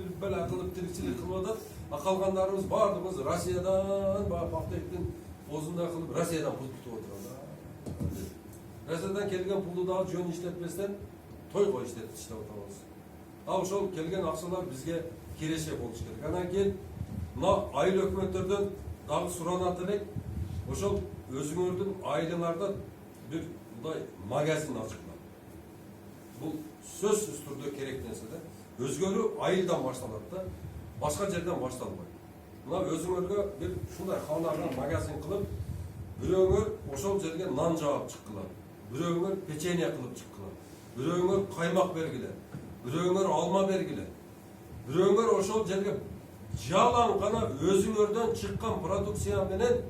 bir bela kılıp tirikçilik kılıp da kalganlarımız bardığımız Rusya'dan Paktekin bozunda kılıp Rusya'dan pul tutup oturanda. Rusya'dan kelgen puldu daha jön işletmesinden toy koy işletip otamız. Al şol kelgen aksalar bizge kereşe boluş керек. Анан кейін мына айыл өкмөттөрдөн дагы суранат элек, ошол өзүңөрдүн айылыңарда бир мындай магазин ачкыла. Бул сөзсүз түрдө керек нерсе да. Өзгөрүү айылдан башталат да, башка жерден башталбайт. Мына өзүңөргө бир ушундай ханага магазин кылып, бирөөңөр ошол жерге нан жаап чыккыла, бирөөңөр печенье кылып чыккыла, бирөөңөр каймак бергиле, бирөөңөр алма бергиле, бирөөңөр ошол жерге жалаң гана өзүңөрдөн чыккан продукция менен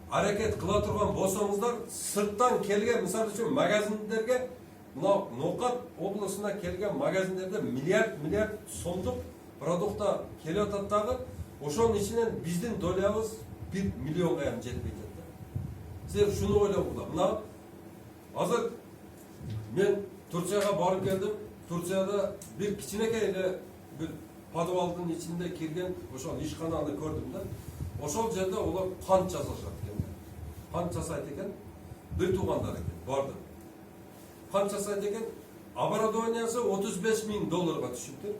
аракет кыла турган болсоңуздар, сырттан келген мисалы үчүн магазиндерге, мына Ноокат облусуна келген магазиндерде миллиард сомдук продукта келип атат дагы, ошонун ичинен биздин долябыз 1 миллионго ham жетпей жатат. Силер шуну ойлогула. Мына азыр мен Турцияга барып келдим. Турцияда bir кичинекей эле bir подвалдын ичинде кирген ошол ишкананы көрдүм да. Ошол жерде олар кант жасашат экен. Кант жасайт экен. Bir туугандар экен. Барды. Кант жасайт экен. Оборудованиясы $35.000 түшүптүр.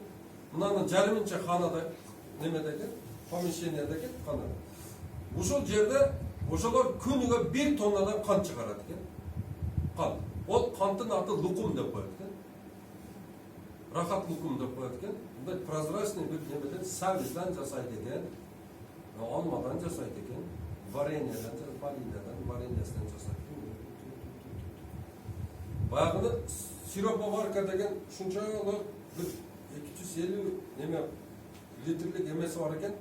Мынаны жарымынча ханада немеде экен, помещениеде экен хана. Ошол жерде ошолор күнүгө 1 тоннадан кант чыгарат экен. Кант. Ол канттын аты лукум деп коет экен. Рахат лукум деп коет экен. Мындай прозрачный бир немеден сабиздан жасайт экен. Алмадан жасайт экен. Вареньеден, вареньеден жасайт экен. Баягыны сироповарка деген ушунчалык бир 250 неме литрлик эмеси бар экен.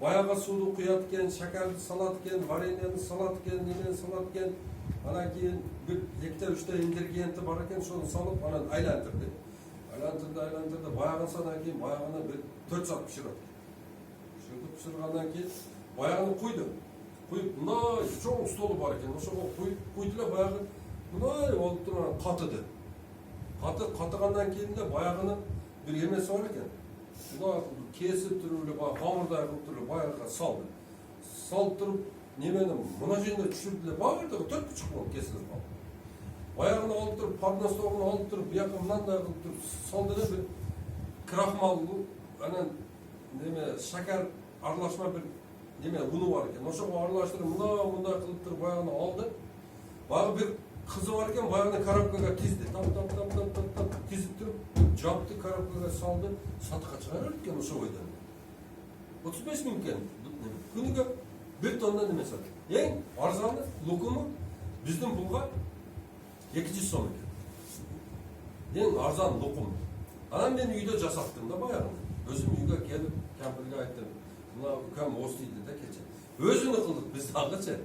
Баягы сууну куят экен, шакарды салат экен, вареньени салат экен, немени салат экен. Анан кийин бир 2-3 ингредиенти бар экен, ошону салып анан айлантырды. Айлантырды. Баягын санан кийин баягыны бир 4 саат пишират. Пиширгандан кийин баягыны куйду. Куюп мындай чоң столу бар экен. Ошого куйду эле баягы мындай болуп турган катыды. Катыгандан кийин да баягыны бир эмеси бар экен. Мына кесип туруп эле баягы камырдай кылып туруп баягыга салды. Салып туруп немени мына жерде түшүрүп эле баардыгы 4,5 болуп кесилип калды. Баягыны алып туруп, парностогуну алып туруп, бияка мындай кылып туруп салды эле бир крахмалдуу, анан неме шакар аралашма бир неме уну бар экен. Ошого аралаштырып мындай кылып туруп баягыны алды. Баягы бир кызы бар экен, баягыны коробкага тизди. Там тизип туруп, жапты, коробкага салды, сатыкка чыгарып экен ошо бойдон. 35 миң экен. Күнүгө 1 тонна неме сатат. Эң арзаны лукуму биздин булга 200 сом экен. Эң арзан лукум. Анан мен үйдө жасаттым да баягыны. Өзүм үйгө келип, камперге айттым. Мына ukam остойду да кече. Өзүнү кылдык биз дагычы.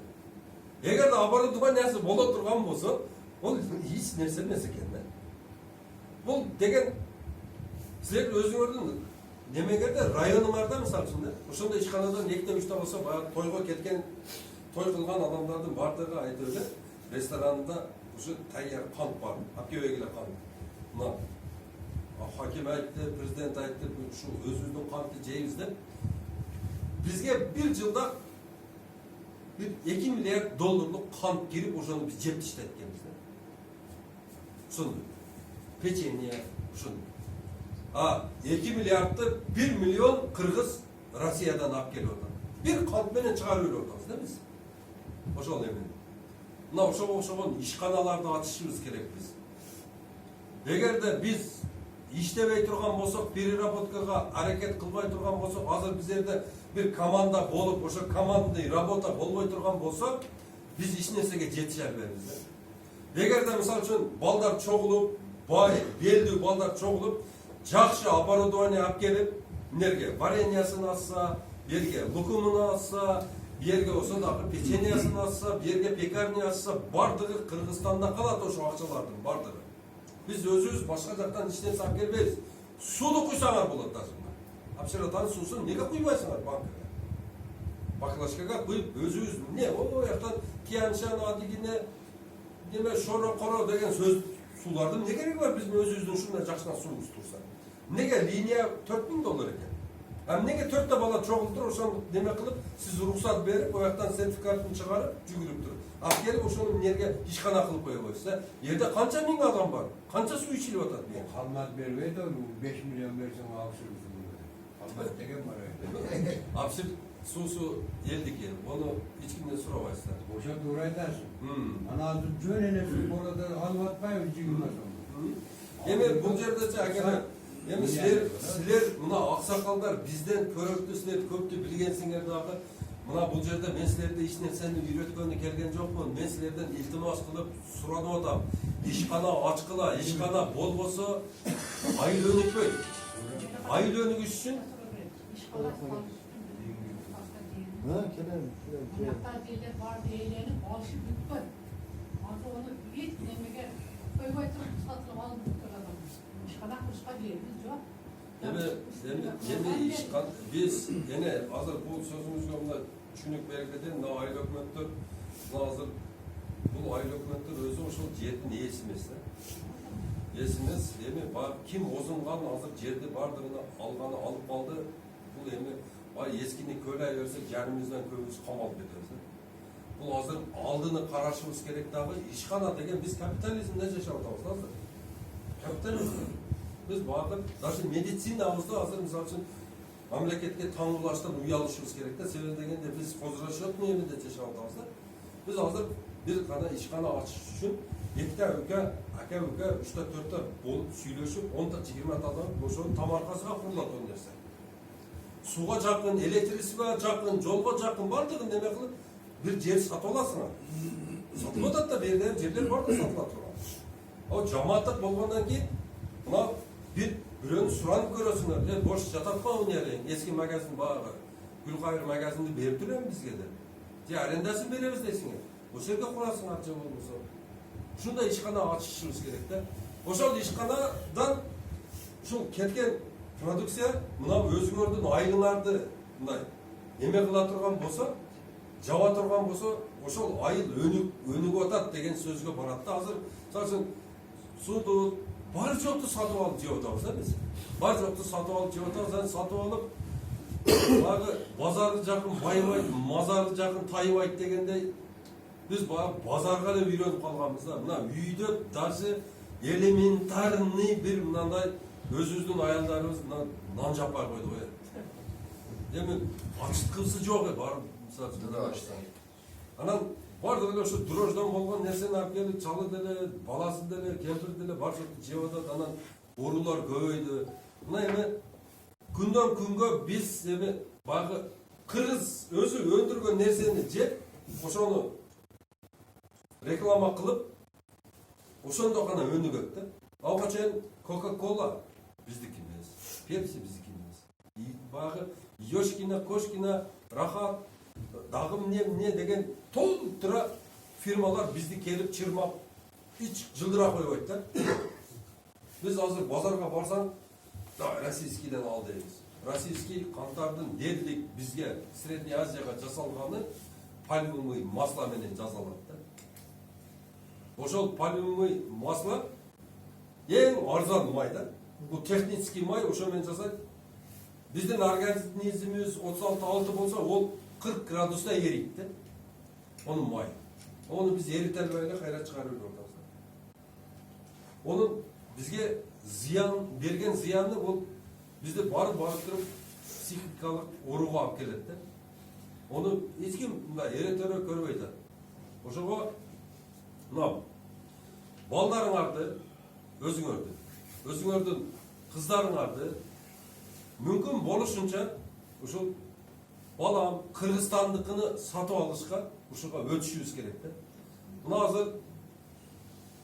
Эгерде оборудованиясы боло турган болсо, ол эч нерсе эмес экен да. Бул деген силер өзүңөрдүн немегерде районуңарда мисалы үчүн да, ошондой ишканадан 2-3 болсо баягы тойго кеткен, той кылган адамдардын бардыгы айтып эле ресторанында ушу таяр кант бар, алып келгиле кант. Мына хаким айтты, президент айтты, ушу өзүбүздүн кантты жейбиз деп. Бизге бир жылда $2 миллиард кант кирип, ошону биз жеп таштайт экенбиз да. Ушуну печенье ушуну. 2 миллиардты 1 миллион кыргыз Россиядан алып келип атат. Бир кант менен чыгарып берип атабыз да биз. Ошол эми. Мына ошого ишканаларды ачышыбыз керек биз. Эгерде биз иштебей турган болсок, переработкага аракет кылбай турган болсок, азыр биздерде bir komanda bolup, ошо командный работа болбой турган болсо, биз эч нерсеге жетише албайбыз. Эгерде мисалы үчүн балдар чогулуп, бай, белдүү балдар чогулуп, жакшы оборудование алып келип, эмнерге вареньясын атса, берге лукумун атса, берге ошо дагы печеньясын атса, берге пекарня атса, бардыгы Кыргызстанда калат ошо акчалардын бардыгы. Биз өзүбүз башка жактан эч нерсе алып келбейбиз. Сууну куйсаңар болот даже. Апшыратан суусун неге куйбайсыңар банкага? Баклажкага куюп өзүбүз эмне, жактан Тяньшан адигине неме шоро коро деген сөз суулардын эмне кереги бар биздин өзүбүздүн ушундай жакшынан суубуз турса. Nega liniya $4000 ekan. Nega 4 ta bala çoğultur, oşonu neme kılıp, siz ruhsat berip, o yaktan sertifikatını çıkarıp, cügürüp durur. Gelip oşonu nereye işkana kılıp koyup koysa, yerde kança ming adam var, kança su içilip atar. Kalmaz berveydi o 5 milyon versen aksırırsın. Kalmaz degen var öyle. Apsir su eldik yerim, onu hiç kimden soramayızlar. Boşa duraydarsın. Ana adı cönene su orada alvatmayı cigilmez onu. Yemin bu yerde akana, yemin sizler buna aksakallar bizden köröktü, sizler köptü bilgensingler dağı. Buna bu yerde men sizlerde işine seni üretkönü kelgen yok mu? Men sizlerden iltimas kılıp suranı otam. İşkana açkıla, işkana bol bolsa ayıl önükböy. Ayıl önük üçün Mınakta deyler var deylerini başı bütpön. Anta onu üyet demege koy satılıp alıp bütpön adam. İşkana kuşka deyimiz yok. Yeme işkan, biz yine hazır bu sözümüz yolunda düşünük belirleden ne ayıl hükümetler, ne hazır bu ayıl hükümetler özü oşul cihetin yesimesi. Yesimiz, yeme kim ozungan hazır ciheti bardırını alganı alıp aldı, bu yeme var eskini köle versek yerimizden köyümüz kamal beterse. Bu hazır aldığını karaşımız gerek dağı işkana degen biz kapitalizmde yaşamadığımız hazır. Kapitalizm. Biz bakın, zaten medisinamızda hazır misal için memleketke tanrılaştan uyalışımız gerek de sebebi degende biz kozraş yok mu yeminde yaşamadığımızda biz hazır bir kana işkana açış için ekte öke, aka öke, 3'te 4'te bol süylöşüp 10'ta 20 adam boşun tam arkasına fırlat oynarsa. Suğa жақын, электричествоға жақын, жолға жақын бардығын неме қылып, bir жер сатып аласың. Сатып атады да берген жерлер бар да сатылып тұрған. Ал жамааттық болғаннан кейін, мына біреуін сұранып көресіңдер. Бош жатат па өнерің? Ескі магазин баға, Гүлқайыр магазинді беріп тұрамын бізге де. Же арендасын береміз дейсіңдер. Осы жерге құрасың атжа болмаса. Шундай ишкана ашышымыз керек да. Ошол ишканадан ушул кеткен продукция мына өзүңөрдүн айылыңарды мындай эме кыла турган болсо, жаба турган болсо, ошол айыл өнүгүп атат деген сөзгө барат да. Азыр мисалы сууду бар жокту сатып алып жеп атабыз да биз. Бар жокту сатып алып жеп атабыз, сатып алып багы базарды жакын байбайт, мазарды жакын тайбайт дегендей биз баягы базарга эле үйрөнүп калганбыз да. Мына үйдө даже элементарный бир мындай өзүбүздүн аялдарыбыз нан жаппай койду го. Эми ачыткысы жок барып мисалы үчүн ашсаң. Анан бардык эле ошо дрожждон болгон нерсени алып келип чалы деле, баласы деле, кемпир деле бар жокtu жеп атат. Анан оорулар көбөйдү. Мына эми күндөн күнгө биз эми баягы кыргыз өзү өндүргөн нерсени жеп, ошону реклама кылып, ошондо гана өнүгөт да. Алга чейин Coca-Cola биздики эмес, Pepsi биздики эмес. Баягы Yoshkina, Koshkina, Рахат, дагым не деген толтура фирмалар бизди келип чырмап, hiç жылдыра койбойт да. Биз азыр базарга барсаң, российскийден ал дейбиз. Российский кантардын дерлик бизге Средний Азияга жасалганы пальмовый масло менен жасалат да. Ошол пальмовый масло ең арзан май да. Бул технический май ошо менен жасайт. Биздин организмибиз 36-6 болсо, ол 40 градуста эрийт да. Онун май. Onu biz erite alбай эле кайра чыгарып жатабыз. Onun bizge ziyan bergen ziyanı bul bizde barıp turup psихикалык ооруга алып келет да. Onu hiç kim eretere көрбөйт да. Ошого мына балдарыңарды өзүңөрдүн кыздарыңарды мүмкүн болушунча ушул балам Кыргызстандыкыны сатып алышка ушуга өтүшүбүз керек да. Мына азыр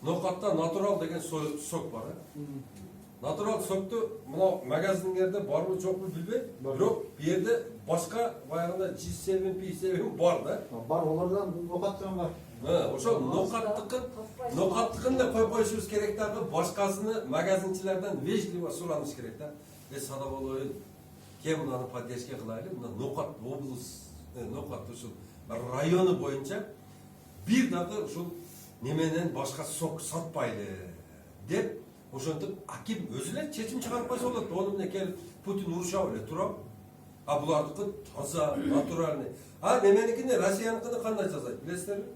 Нокатта натурал деген сок бар. Натурал сокту мына магазиндерде барбы жокпу билбейм. Бирок бу жерде башка баягында G7, P7 бар да. Бар, олардан Нокаттан бар. Ошол Нокаттыкын да койбойшубуз керек дагы, башкасыны магазинчилерден вежливо сураныш керек да. Сада болоюн, кем мынаны поддержка кылайлы, мына Нокат облус, Нокат ушул району боюнча бир дагы ушул неменен башка сок сатпайлы деп Ошентип аким өзү эле чечим чыгарып койсо болот. Ону менен келип Путин урушап эле турап. А булардыкы таза, натуральный. А неменикини, Россияныкыны кандай жасайт билесиздерби?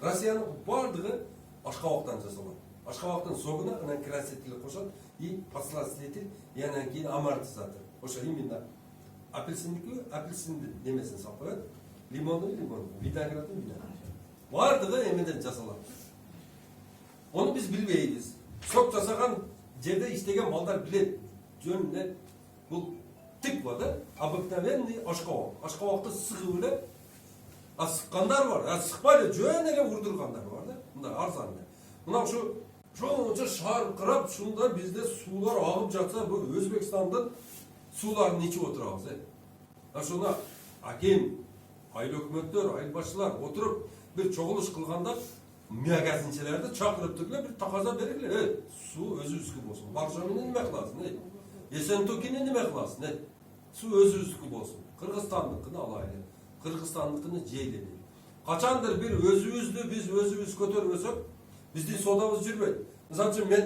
Россиянын бардыгы ашкабактан жасалат. Ашкабактын согуна анан краситель кошот и подсластитель, и анан кийин амортизатор. Ошо именно апельсиндики апельсин немесин салып коет. Лимондун лимон, виноградын виноград. Бардыгы эмеден жасалат. Onu biz bilmeyyiz. Sok жасаган жерде иштеген балдар билет. Жөн эле бул тыквада обыкновенный ашкабак. Ашкабакты сыгып эле сыккандар бар. Сыкпай эле жөн эле урдургандар бар да. Мындай арзан эле. Мына ушу шончо шаркырап шунда бизде суулар агып жатса, бул Өзбекстандын сууларын ичип отурабыз. Ошону аким, айыл өкмөттөр, айыл башчылар отуруп бир чогулуш кылганда магазинчилерди чакырып туруп бир таказа бергиле. Суу өзүбүздүкү болсун. Баржамины неме кыласың? Эсентокини неме кыласың? Суу өзүбүздүкү болсун. Кыргызстандыкын алайлы. Кыргызстандыкыны жейли. Качандыр бир өзүбүздү биз өзүбүз көтөрбөсөк, биздин содабыз жүрбөйт. Мисалы үчүн мен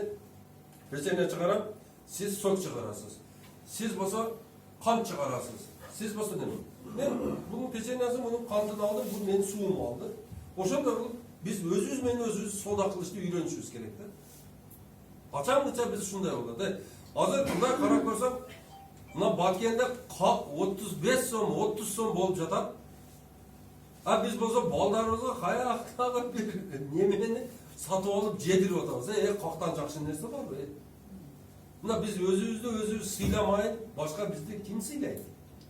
печенье чыгарам, сиз сок чыгарасыз. Сиз болсо кант чыгарасыз. Сиз болсо неме? Мен бунун печеньясын, мунун кантын алдым, бул менин суум алды. Ошондой кылып biz özümüz menен özümüz soda kılışты үйрөнүшүбүз керек да. Качанча биз ушундай болот да. Азыр мындай карап көрсөм, мына Баткенде 35 сом, 30 сом болуп жатат. А биз болсо балдарыбызга каяктагы бир немени сатып алып жедирип атабыз. Кактан жакшы нерсе барбы? Мына биз өзүбүздү өзүбүз сыйламай, башка бизди ким сыйлайт?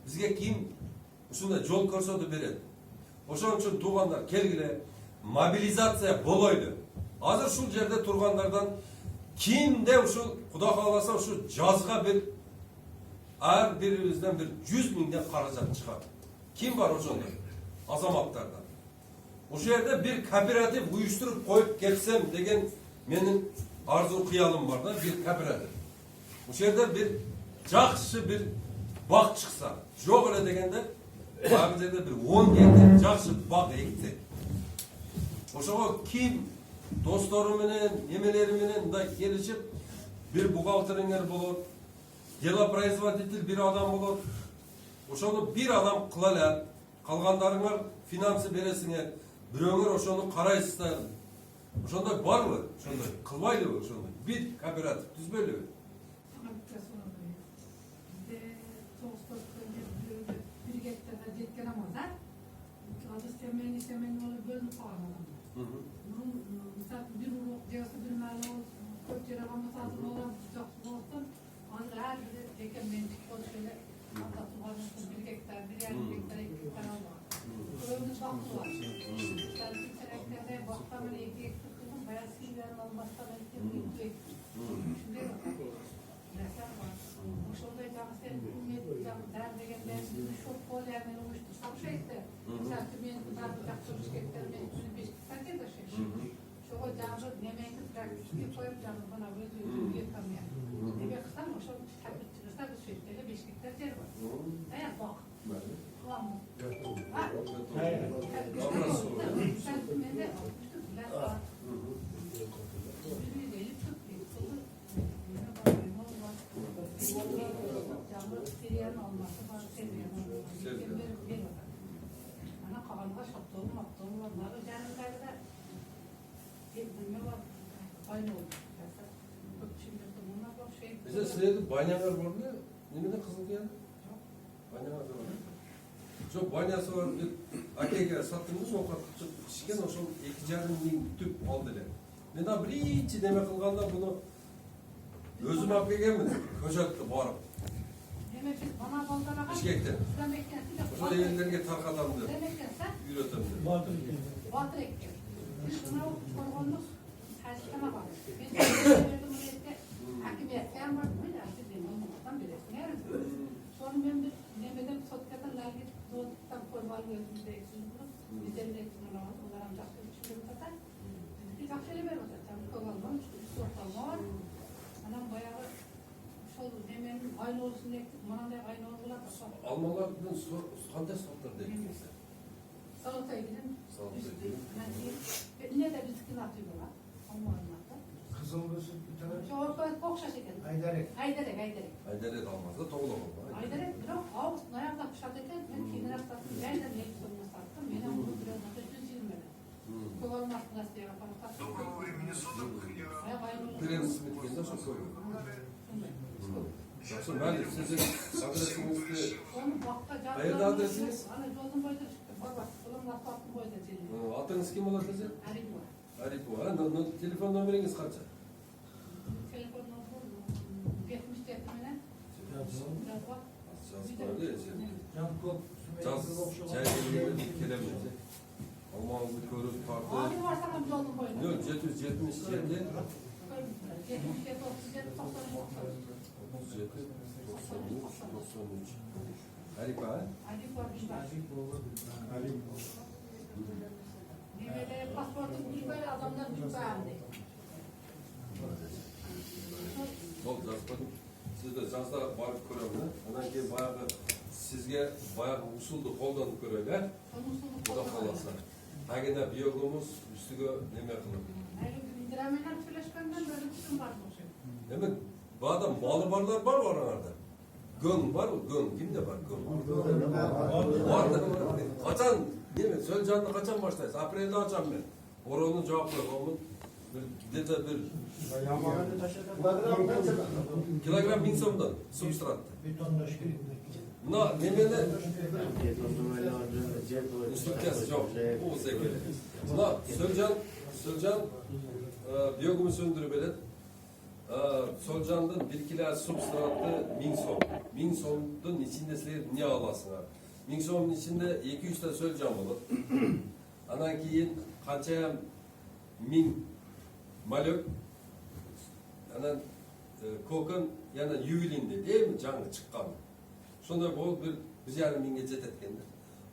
Бизге ким ушундай жол көрсөтүп берет? Ошон үчүн туугандар келгиле. Mobilizatsiya болойлу. Азыр ушул жерде тургандардан кимде ушул Кудай кааласа ушул жазга бир ар бирибизден бир 100 миңден каражат чыгат. Ким бар ошондой азаматтардан? Ошол жерде бир кооператив уюштуруп коюп кетсем деген менин арзу кыялым бар да, бир кооператив. Ошол жерде бир жакшы бир бак чыкса, жок эле дегенде, ал жерде бир 10 гектар жакшы бак эксек. Ошого ким достору менен, немелери менен мындай келишип, бир бухгалтериңер болот, делопроизводитель бир адам болот. Ошону бир адам кыла эле, калгандарыңар финансы бересиңер, бирөөңөр ошону карайсыздар. Ошондой барбы? Ошондой кылбайлыбы ошондой? Бир кооператив түзбөйлүбү? Mesela bir uruk diyorsa bir mali olsun, kök yere kalması hazır olan sıcaklık olsun, ancak her biri teken mentik o şöyle atlatı varmışsın, 1 hektar, 1 yarım hektar, 2 hektar var. Öyle baklı var. Mesela bir seneklerde baktamını 2 hektar kıldım, bayağı sivrilerin olmazsa belki 2 hektar. Şimdi mesela var. Bu şurada canı sen ümmet, canı der degenden çok bol yerden oluştursam şey işte. Mesela tümeyen kızar bıçak çocuk hektar, ben 5 hektar da şey. Şoğa canı yemeğini praktikli koyup canı bana böyle yıkamıyor. Demek kısam o şu tabi çıkırsa bir sürekli 5 hektar yer var. Eğer bak. Kulağım mı? Ha? Sen tümende almıştın. Ben var. Bir elip tut bir kılı. Yine bakayım o var. Canı seriyen olması var. Seriyen olması. Ana kavalga şaptığım aptığım var. Canı kayda Bize sırada banyalar var mı? Nemede kızıl geldi? Banyalar da var. Çok banyası var. Akega sattığımız o kadar çıkan o son 2,5 ming tüp aldılar. Ben daha birinci deme kılganda bunu özüm akegem köşetti barıp. Bana baltana kaç? İşkekte. O da yerlerine tarkalandı. Yürütemdi. Batır ekti. Biz buna korkunluk tercihine bak. Ben verdim üniversite hakimiyetken var mı? Artık benim olmaktan bilesin. Sonra ben bir nemeden sotkatan lalgit doğduktan koymalı gözümüzde eksizlik bulup bizlerin eksizlik olamaz. Onlara ancak bir şey yapar. Bir takşeli ver o zaten. Kovalmam. Bir sortalma var. Anam bayağı şol nemenin aynı olsun ektik. Bana da aynı oldular. Almalardan kandes sortlar değil. Salataya gidin. Salataya gidin. Ne de bizimkini atıyorlar. Almanlarda. Kızılgısın bir tane. Şu orta okşaş eken. Aydarek. Ayderek. Ayderet almaz da toğla olma. Ayderek yok. Ağustos ayakta kışat eken. Ben kendine sattım. Yaydan yek sonuna sattım. Yine onu biraz da 120 lira. Kullanmak nasıl diye yaparım. Prens bitkinde çok koyuyor. Yoksa ben de sizin adresinizde Onu bakta canlı. Hayırlı adresiniz? Hani yolun boyda çıktı. Bak kulağım lafı attım boyda çeliyor. adınız kim olur sizin? Arif var. Arif bu. Telefon numarınız kaç? Telefon numarası 77 mene. Biraz bak. Caz böyle ya sen. Yankop. Caz, çayını kelemedi. Almanızı körüp farklı. Abi varsa hem yolun boyda. Yok 777. 77, 37, 37, 93. Arif ha? Arif var bir var. Böyle pasportun bir böyle adamlar bir beğendi. Bol caz bakın. Siz de cazda barıp ko'ramlar. Ondan keyin bayağı sizge bayağı usuldu qo'llanib ko'raylar. Konusunu Xudo xohlasa. Tagida biyogumuz ustiga nima qilib. İndiremeler söyleşmenden böyle bir şey var bu şey. Demek bu adam malı barlar var oralarda. Gön var mı? Gön. Kimde var gön? Var da kaçan değil mi? Söyle canlı kaçan başlayız? Aprelde açan ben. Oranın cevapları onun bir bir kilogram 1000 so'mdan substrat. Bir ton taş gibi. Na nemene instruktörü yok. Bu sevgili. Na Sölcan biyogumu söndürüp edin. Sölcan'dan bir kilo substratı 1000 so'm. 1000 so'mdan içinde sizler ne alasınlar? 1000 so'mun içinde 2-3 ta Sölcan olur. Anan keyin qanchayam 1000 malök. Anan kokun yana yuvilindi değil mi? Canı çıqqan. Şunda bol bir biz yani minge jetetkendir.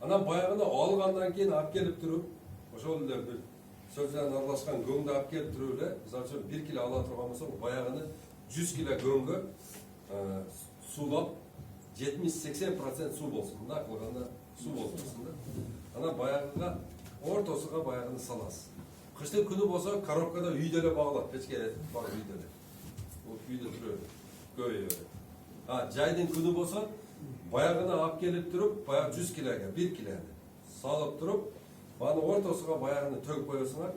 Anam bayağını algandan keyin alып kelip turup, oşol bir sözlerden aralashkan göңdü alып kelip turup ele, misal üçün 1 kilo ala turgan bolsa, bayağını 100 kilo göңgü sulap 70-80% su bolsun. Munda kılganda su bolsun da. Ana bayağıga ortosuna bayağını salasız. Kıştın günü bolsa коробкада үйдөлө багылат, печке баг үйдөлө. O үйдө turur, көйөөр. Ha, jaydın günü bolsa bayağını alып kelip turup, bayağı 100 kiloga, 1 kiloga salıp turup, bana ortasına bayağını tök koyuyorsunlar,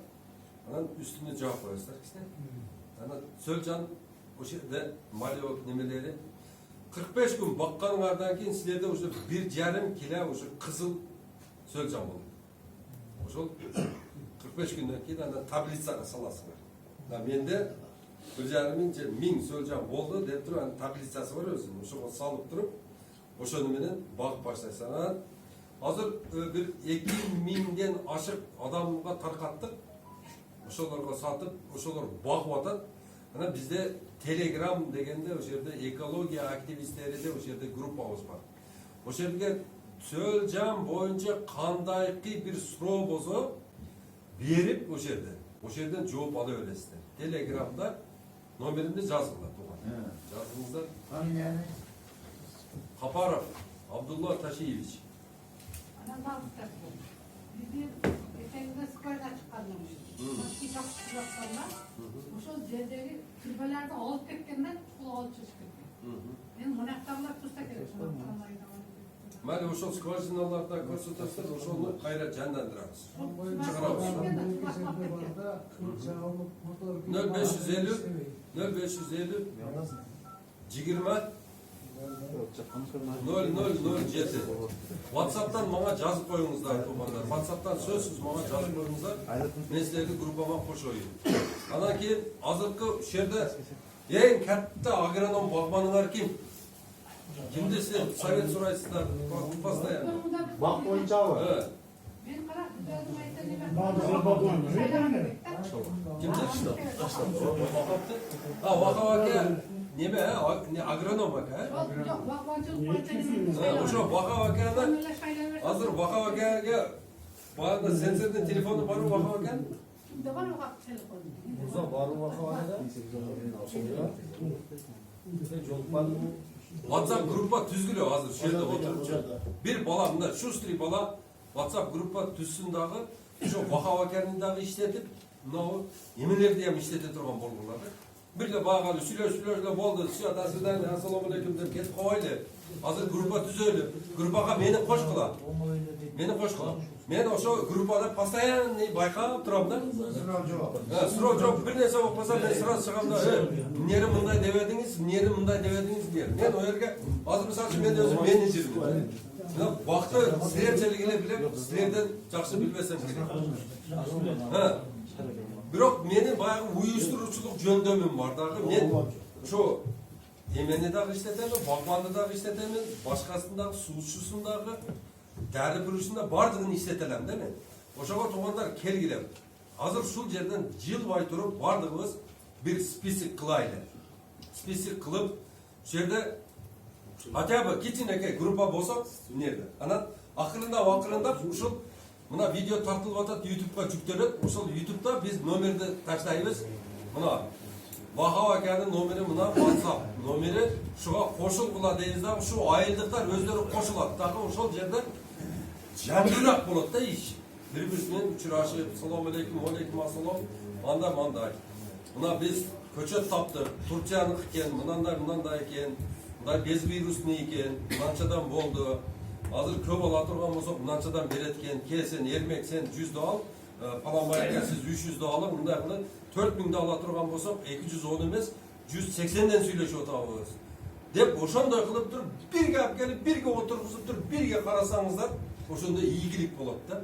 anan üstünü cevap koyuyorsunlar. İşte, ana Sölcan, o şeyde malyok nemeleri, 45 gün bakkanlardan keyin sizlerde o 1,5 kilo o kızıl Sölcan bulur. O 45 günden keyin anan tablitsaga salasınlar. Mende 1,5 Sölcan boldu dep turup, tablitsası var özünün, o salıp turup, oşonu menen bagıp başlaysan. Hazır bir 2000'den aşık adamga tarqattık. Oşolarga satıp, oşolar bagıp atat. Ana bizde Telegram degende o yerde ekologiya aktivistleri de o yerde gruppabız var. O yerге Sölcan boyunca kandayki bir suroo bolsa berip o yerden. O yerden жооп ала бересиздер. Telegramda nomerimde жазыңlar туган. Жазыңыздар. Hani yani? Kaparov Abdullah Taşiyevich. Anam daha bu bizim eteğinde sıkayla çıkarlamış. Başka yaptıklarına şu cezeri türbelerde alıp ketkenler kulu alıp çıkıyor. Ben monaktarlar tusta gerek. Mali oşol skvajinalarda көрсөтөсүздөр, ошону кайра жандандырабыз. 0550 0550 20 0007 WhatsApp'tan bana жазып koyuңуздар туугандар. WhatsApp'tan сөзсүз бана жазып koyuңуздар. Мен силерди группама кошоюн. Анан кийин азыркы ушул жерде эң катта агроном багбаныңар ким? Kimde size совет сурайсыздар? Постоянно. Bak boyunca var. Evet. Ben karar düzeldim ayetlerine Kimde? Ha, vaka neme ha? Ne agronom vaka ha? Yok, vakvancılık boyunca Oşo vaka vakada hazır vaka vakaya bana da senserden telefonu var mı vaka vaka? Kimde var mı bak telefonu? Burada var mı vakavada? WhatsApp gruppa tüzgülü hazır şurada oturup bir bala bunda şu stri bala WhatsApp gruppa tüzsün dağı şu vaka vakanın dağı işletip мынау емелерді hem işlете тұрған болғылады. Бірде бағалы сүйлөшүлөр болды. До свидания, ассаламу алейкум деп кетіп қалайлы. Азыр группа түзөлүп, группаға мені қошқыла. Мен ошо группада постоянный байқап тұрам да. Сұрау жоқ. Bir нәрсе болып қалса мен сразу шығам да. Нері мындай деп едіңіз, нері мындай деп едіңіз дер. Мен ол жерге азыр мысалы үшін мен өзім менеджермін. Бақты сіздерчелігіне біліп, сіздерден жақсы білмесем керек. Бирок менин баягы уюштуруучулук жөндөмүм бар дагы. Мен ошо эмени дагы иштетемин, багбанды дагы иштетемин, башкасын дагы, суучусун дагы, дәрі бүрүшүн бардыгын иштетелем да мен. Ошого туугандар келгиле. Азыр ушул жерден жылбай туруп бардыгыбыз бир список кылайлы. Список кылып, ушул жерде хотя бы кичинекей группа болсо, эмнеде? Анан акырындап ушул мына видео тартылып атат, YouTube'га жүктөлөт. Ошол YouTube'да биз номерди таштайбыз. Мына Вахава аканын номери мына WhatsApp номери, шуга кошулгула дейбиз да, ушу айылдыктар өздөрү кошулат. Дагы ошол жерде жандырак болот да иш. Бири-бири менен учурашып, салам алейкум, алейкум ассалам, мандай. Мына биз көчөт таптык, Турцияныкы экен, мындай экен, мындай без вирусный экен, мынанчадан болду. Азыр көп ала турган болсок, мынанчадан берет экен, келсен, эрмек сен 100 ал, паланбай экен сиз 300 алып, мындай кылып 4000 ала турган болсок, 210 эмес, 180ден сүйлөшүп атабыз. Деп ошондой кылып туруп, бирге алып келип, бирге отургузуп туруп, бирге карасаңыздар, ошондой ийгилик болот да.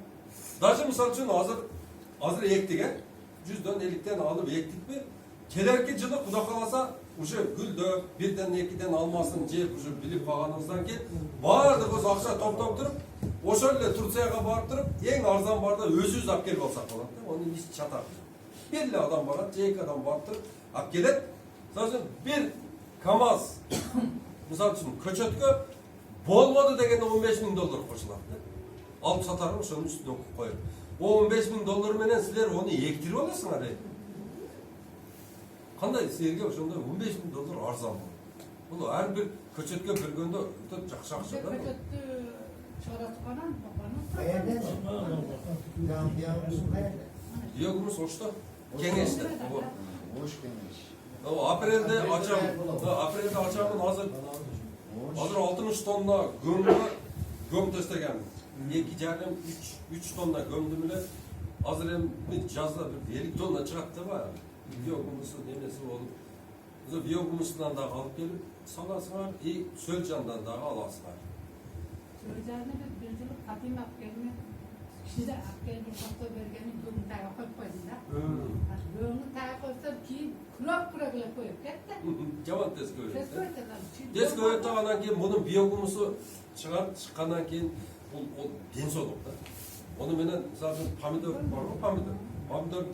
Даже мисалы үчүн азыр эктик, 100дөн 50ден алып эктикпи? Келерки жылы Кудай кааласа, уже гүлдөп, 1ден 2ден алмасын жеп, уже билип калганыбыздан кийин баардыгыбыз акча топтоп туруп, ошол эле Турцияга барып туруп, эң арзан барда өзүбүз алып келип алсак болот да. Онун иши чатак. Bir adam барат, эки адам барып туруп, алып келет. Сосын bir КамАЗ, мисалы үчүн көчөткө болмоду дегенде $15,000 кошулат да. Алып сатарым ошонун үстүнө коюп. $15,000 менен силер оны эктирип аласыңар дейт. Кандай силерге ошондой $15,000 арзан болот. Бул ар бир көчөткө бөлгөндө өтө жакшы акча да. Kötü çorapkanan babanın. Биогумус ошто? Кеңеште. Hoş gelmiş. Апрелде ачамын азыр 60 тонна göm тестеген. 2,5-3 тонна gömдүм эле. Азыр эми жазда 50 тонна чыгат да баягы. Биогумусу немеси болуп. Ошо биогумустан дагы алып келип саласыңар, и сөл жандан дагы аласыңар. Sözlerine bir yıllık kadim akkelini size akkelini kapta vergeni göğünü tağa koyup koydun da. Göğünü tağa koysa ki kulak koyup gitti. Жаман тез көрөт. Ses koydular. Тез көрөт анан кийин мунун биогумусу чыккандан кийин бул ден соолук да. Onu менен мисалы үчүн помидор бар го, помидор